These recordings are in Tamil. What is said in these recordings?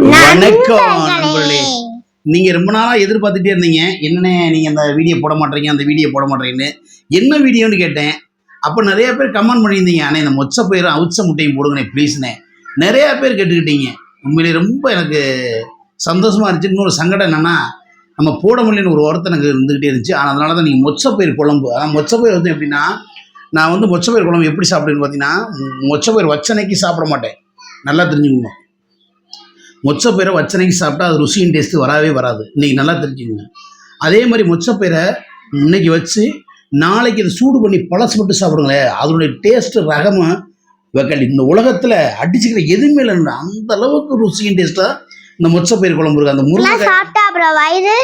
வணக்கம் நண்பர்களே. நீங்க ரொம்ப நாளா எதிர்பார்த்துட்டே இருந்தீங்க, என்னண்ணே நீங்க அந்த வீடியோ போட மாட்டீங்க அந்த வீடியோ போட மாட்டீங்கன்னு. என்ன வீடியோன்னு கேட்டேன். அப்போ நிறைய பேர் கமெண்ட் பண்ணியிருந்தீங்க, அண்ணே இந்த மொச்ச பயிரும் அவிச்ச முட்டையும் போடுங்கண்ணே ப்ளீஸ்ண்ணே. நிறையா பேர் கேட்டுக்கிட்டீங்க. உண்மையிலே ரொம்ப எனக்கு சந்தோஷமா இருந்துச்சு. இன்னொரு சங்கடம் என்னன்னா, நம்ம போட முடியலன்னு ஒரு வாரத்தை எனக்கு இருந்துகிட்டே இருந்துச்சு. ஆனால் அதனால தான் நீங்கள் மொச்சப்பயிர் குழம்பு, அதான் மொச்சப்பயிர் வந்து எப்படின்னா, நான் வந்து மொச்சப்பயிர் குழம்பு எப்படி சாப்பிடுன்னு பார்த்தீங்கன்னா, மொச்சப்பயிர் வச்சனைக்கு சாப்பிட மாட்டேன். நல்லா தெரிஞ்சுக்கணும். மொச்சப்பயிரை வச்சனைக்கு சாப்பிட்டா அது ருசியின் டேஸ்ட்டு வரவே வராது. இன்றைக்கி நல்லா தெரிஞ்சுக்கோங்க. அதே மாதிரி மொச்சப்பயிரை இன்னைக்கு வச்சு நாளைக்கு அதை சூடு பண்ணி பழசு மட்டும் சாப்பிடுங்களேன், அதனுடைய டேஸ்ட்டு ரகமாக வெக்காளி இந்த உலகத்தில் அடிச்சுக்கிற எதுவுமே இல்லைன்னா அந்த அளவுக்கு ருசியின் டேஸ்ட்டாக இந்த மொச்சப்பயிர் குழம்பு இருக்குது. அந்த முருங்கை சாப்பிட்டா அப்புறம் வயிறு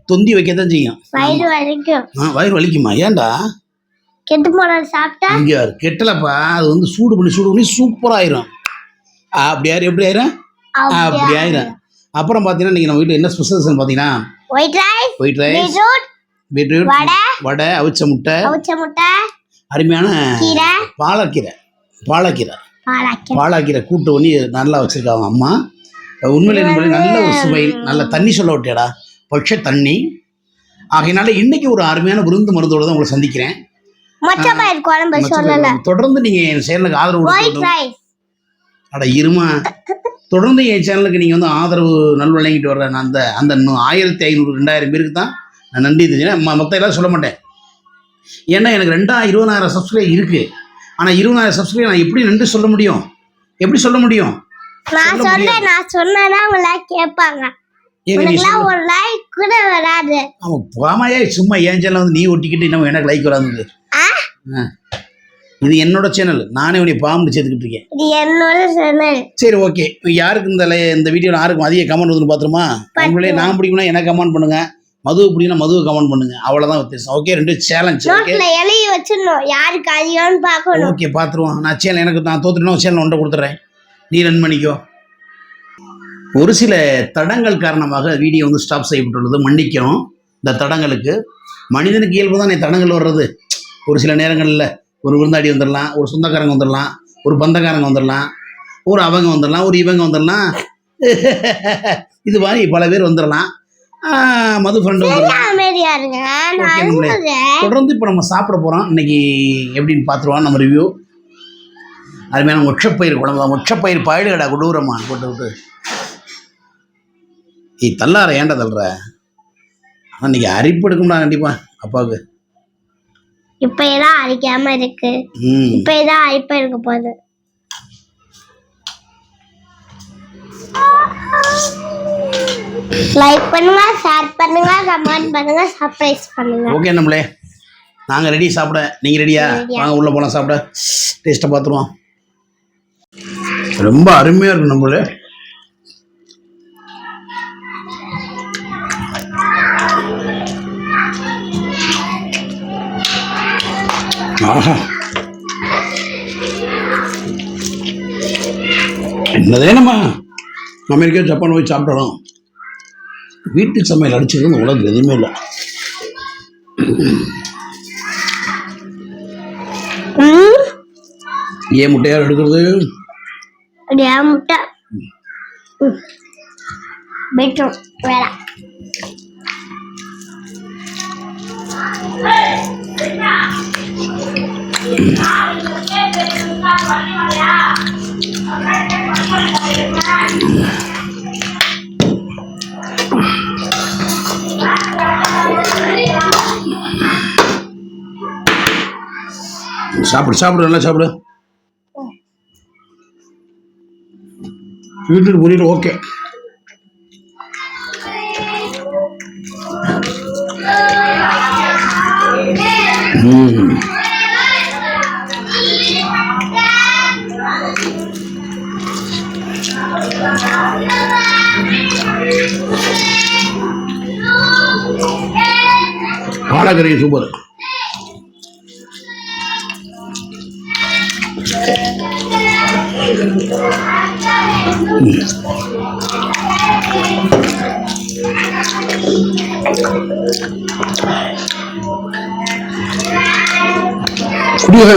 தொந்தி வைக்கத்தான் செய்யும். வயிறு வலிக்கும். வயிறு வலிக்குமா? ஏன்டா கெட்டு போன சாப்பிட்டா? இங்கே கெட்டலப்பா, அது வந்து சூடு பண்ணி சூப்பராகிடும். அப்படி ஆயிரும். எப்படி ஆயிரும்? அப்படி ஆயிரும். அப்புறம் பார்த்தீங்கன்னா நீங்கள் நம்ம வீட்டில் என்ன ஸ்பெஷல்ஸ்ன்னு பார்த்தீங்கன்னா, ஒயிட் ரைஸ், பீட்ரூட் வடை, அவிச்ச முட்டை, அருமையான பாலக்கீரை கூட்டு பண்ணி நல்லா வச்சுருக்காங்க அம்மா. உண்மையிலே நல்ல ஒரு சுவை, நல்ல தண்ணி சொல்ல விட்டியாடா, பட்ச தண்ணி. ஆகையினால இன்னைக்கு ஒரு அருமையான விருந்து மருந்தோடு தான் உங்களை சந்திக்கிறேன். தொடர்ந்து நீங்கள் என் சேனலுக்கு ஆதரவு அட இருமா, தொடர்ந்து என் சேனலுக்கு நீங்கள் வந்து ஆதரவு நல்வழங்கிட்டு வர்றேன். நான் அந்த 1500 2000 பேருக்கு தான் நான் நன்றி தெரிஞ்சேன். மொத்தம் எல்லாம் சொல்ல மாட்டேன். ஏன்னா எனக்கு 20,000 சப்ஸ்கிரைப் இருக்குது. ஆனால் 20,000 சப்ஸ்கிரைப் நான் எப்படி நன்றி சொல்ல முடியும்? எப்படி சொல்ல முடியும்? நான் சொன்னா கேட்பாங்க. ஒரு லைக் கூட வராது. ஆமாம், போமாயே சும்மா என் சேனல் வந்து நீ ஒட்டிக்கிட்டு இன்னும் எனக்கு லைக் வராது. இது என்னோட சேனல், நானே உன்னை பாம்பு சேர்த்துக்கிட்டு இருக்கேன். இது என்னோட சேனல். சரி, ஓகே. யாருக்கு இந்த வீடியோவில் யாருக்கும் அதிக கமெண்ட் வந்து பார்த்துருமா? உங்களே நான் பிடிக்கும்னா எனக்கு கமெண்ட் பண்ணுங்க, மதுவை பிடிக்குன்னா மதுவை கமெண்ட் பண்ணுங்க. அவ்வளோதான் வித்தியாசம். Okay, 2 challenge. எழுதி வச்சிடணும் யாருக்கு அதிகம்னு பார்க்கணும். ஓகே, பார்த்துருவோம். நான் சேனல் எனக்கு நான் தோத்துட்டேன்னா சேனல் ஒன்றை கொடுத்துட்றேன், நீ ரன் பண்ணிக்கோ. ஒரு சில தடங்கள் காரணமாக வீடியோ வந்து ஸ்டாப் செய்யப்பட்டுள்ளது, மன்னிக்கணும். இந்த தடங்களுக்கு மனிதனுக்கு இயல்பு தான் தடங்கள் வர்றது. ஒரு சில நேரங்களில் ஒரு விருந்தாடி வந்துடலாம், ஒரு சொந்தக்காரங்க வந்துடலாம், ஒரு பந்தக்காரங்க வந்துடலாம், ஒரு அவங்க வந்துடலாம், ஒரு இவங்க வந்துடலாம், இது மாதிரி பல பேர் வந்துடலாம். மது ஃப்ரெண்டு தொடர்ந்து இப்போ நம்ம சாப்பிட போகிறோம். இன்னைக்கு எப்படின்னு பார்த்துருவோம். நம்ம ரிவ்யூ அருமையான மொச்சப்பயிர் குழம்பு தான். மொச்சப்பயிர் பாயிடு கடா கொடூரமா போட்டு விட்டு தள்ளார ஏன்டா தள்ளுற? ஆனால் இன்னைக்கு அரிப்பு எடுக்கும்டா கண்டிப்பாக அப்பாவுக்கு. இப்ப ஏதான் அரிக்காம இருக்கு, இப்ப ஏதான் அரிப்பா இருக்க போகுது. லைக் பண்ணுங்க, ஷேர் பண்ணுங்க, கமெண்ட் பண்ணுங்க, சர்ப்ரைஸ் பண்ணுங்க. ஓகே நம்மளே, நாங்கள் ரெடி சாப்பிட. நீங்கள் ரெடியா? வாங்க உள்ளே போகலாம் சாப்பிட. டேஸ்ட்டை பார்த்துருவோம். ரொம்ப அருமையாக இருக்கும் நம்மளே. ஆஹா, என்னதே நம்ம அமெரிக்கா ஜப்பான் போய் சாப்பிடணும். வீட்டு சமையல் அடிச்சது இந்த உலகம் எதுவுமே இல்லை. ஏன் முட்டை யார் எடுக்கிறது? முட்டை பெட்ரூம் வேற. சாப்பிடு நல்லா சாப்பிடு. வீட்டுக்கு புரியுது. Okay, Palakkarai super. குடியே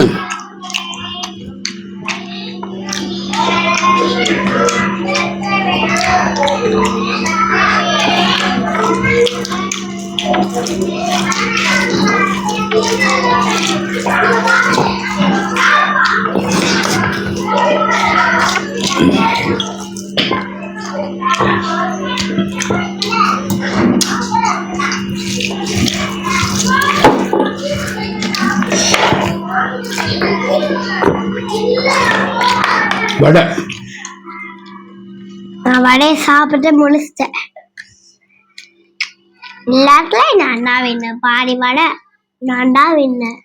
வடை நான் வடையை சாப்பிட்டு முடிச்சிட்டேன். எல்லாத்துலயும் நான் தான் வின்னேன். பாதி வடை நான் தான் வின்னேன்.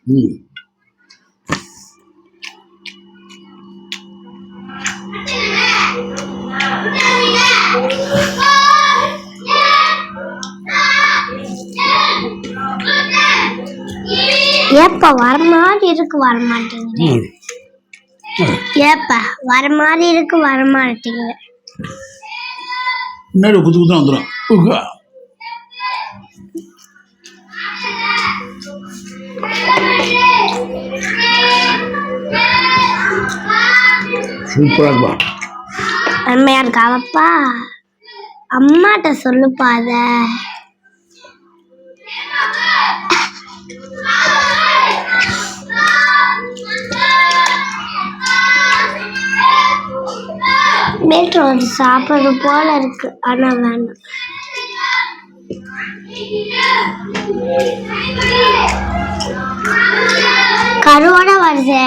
ஏப்ப வர மாதிரி இருக்கு வரமாட்டேங்குது. ஏப்ப வர மாதிரி இருக்கு வரமாட்டேங்குது. முன்னாடி குத்து குத்து வந்துடும். சூப்பரா இருப்பா. அம்மையா இருக்காவப்பா. அம்மாட்ட சொல்லுப்பா அத. பீட்ரூட் சாப்பிடுறது போல இருக்கு ஆனா வேணாம். கருவோட வருது.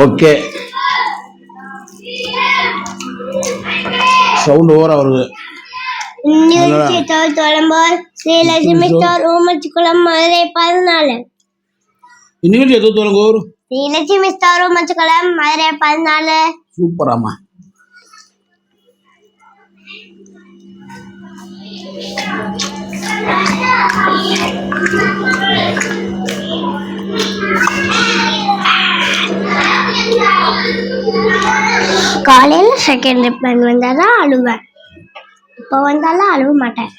ஓகே, சவுண்ட் ஓவரா வருது. தொழம்போல் ஸ்ரீலட்சுமி ஸ்டோர் ஊமச்சிக்குளம் மதுரை 14. இன்னைக்கு எதோ தொலங்கூர் ஸ்ரீலட்சுமி ஸ்டோர் ஊமச்சிக்குளம் மதுரை 14. சூப்பராமா. காலையில செகண்ட் ரிப்பன் வந்தாதான் அழுவேன். இப்போ வந்தாலும் அழுவ மாட்டேன்.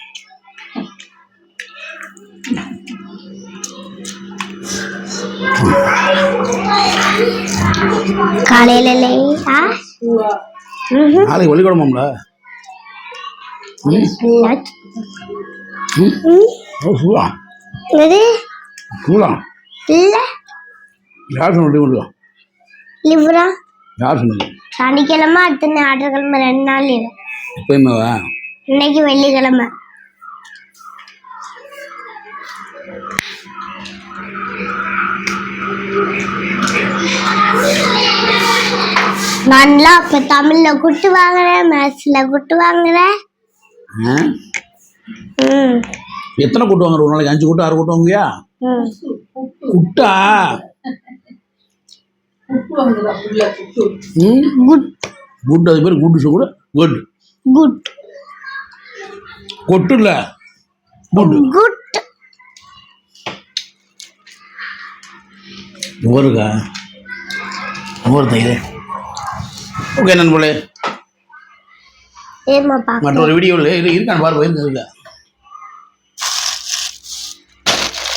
காலையில நாளைக்கு வழிகொடுமாம்ல. சனிக்கிழமை அடுத்த ஞாயிற்றுக்கிழமை 2 நாள் லீவு. எப்பயுமேவா? இன்னைக்கு வெள்ளிக்கிழமை. நான்லாம் அப்ப தமிழ்ல குட்டு வாங்குறேன், மேத்ஸ்ல குட்டு வாங்குறேன். எத்தனை கூட்டு வாங்குற? ஒரு நாளைக்கு 5 கூட்டு 6 கூட்டு வாங்குவியா? குட்டா குட். அது பேர் குட்டு கூட. குட் குட் கொட்டு இல்ல, குட் குட். ஒருக்கா ஒருத்தங்க. ஓகே நண்பர்களே, மற்றொரு வீடியோவில் இருக்கான்னு பாரு.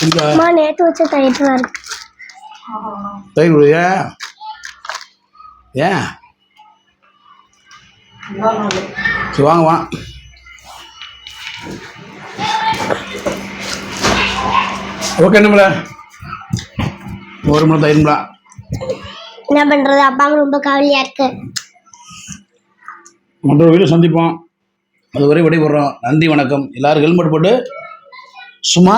இருக்கா நேற்று வச்ச தயிர் இருக்கு. தயிர் ஏன் சரி வாங்க வா. ஓகே நம்மள ஒரு மணி தயிருங்களா? என்ன பண்றது, அப்பாவுக்கு ரொம்ப கவலையா இருக்கு. மற்றொரு வீடியோ சந்திப்போம். அதுவரை விடைபெறோம். நன்றி, வணக்கம். எல்லாரும் ஹெல்மெட் போட்டு சும்மா